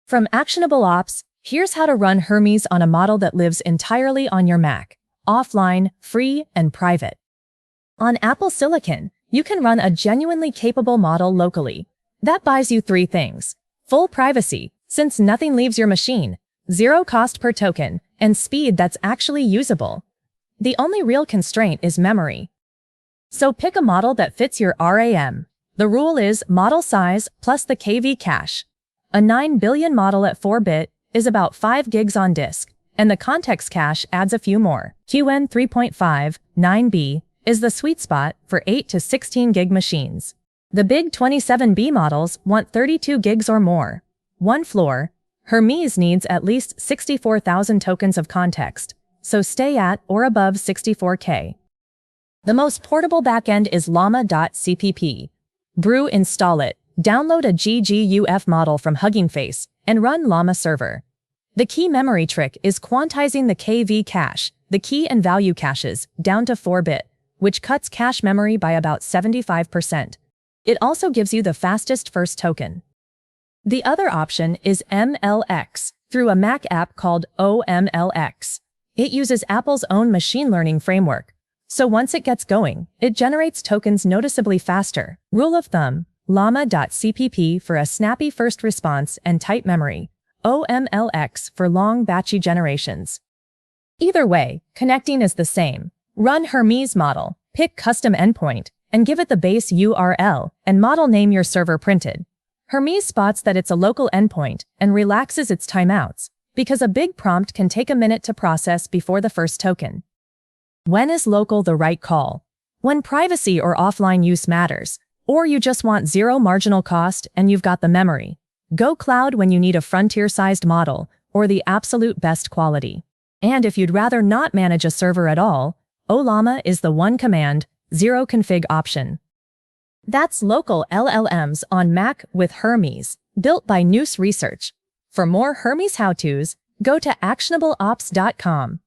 From ActionableOps, here's how to run Hermes on a model that lives entirely on your Mac, offline, free, and private. On Apple Silicon, you can run a genuinely capable model locally. That buys you three things: full privacy, since nothing leaves your machine, zero cost per token, and speed that's actually usable. The only real constraint is memory. So pick a model that fits your RAM. The rule is model size plus the KV cache. A 9 billion model at 4-bit is about 5 gigs on disk, and the context cache adds a few more. QN 3.5, 9B, is the sweet spot for 8 to 16 gig machines. The big 27B models want 32 gigs or more. One floor, Hermes needs at least 64,000 tokens of context, so stay at or above 64K. The most portable backend is llama.cpp. Brew, install it, download a gguf model from Hugging Face, and run llama-server. The key memory trick is quantizing the KV cache, the key and value caches, down to 4-bit, which cuts cache memory by about 75%. It also gives you the fastest first token. The other option is MLX, through a Mac app called OMLX. It uses Apple's own machine learning framework, so once it gets going, it generates tokens noticeably faster. Rule of thumb: llama.cpp for a snappy first response and tight memory, OMLX for long batchy generations. Either way, connecting is the same. Run Hermes model, pick custom endpoint, and give it the base URL and model name your server printed. Hermes spots that it's a local endpoint and relaxes its timeouts, because a big prompt can take a minute to process before the first token. When is local the right call? When privacy or offline use matters, or you just want zero marginal cost and you've got the memory. Go cloud when you need a frontier-sized model or the absolute best quality. And if you'd rather not manage a server at all, llama is the one command, zero config option. That's local LLMs on Mac with Hermes, built by Nous Research. For more Hermes how-tos, go to actionableops.com.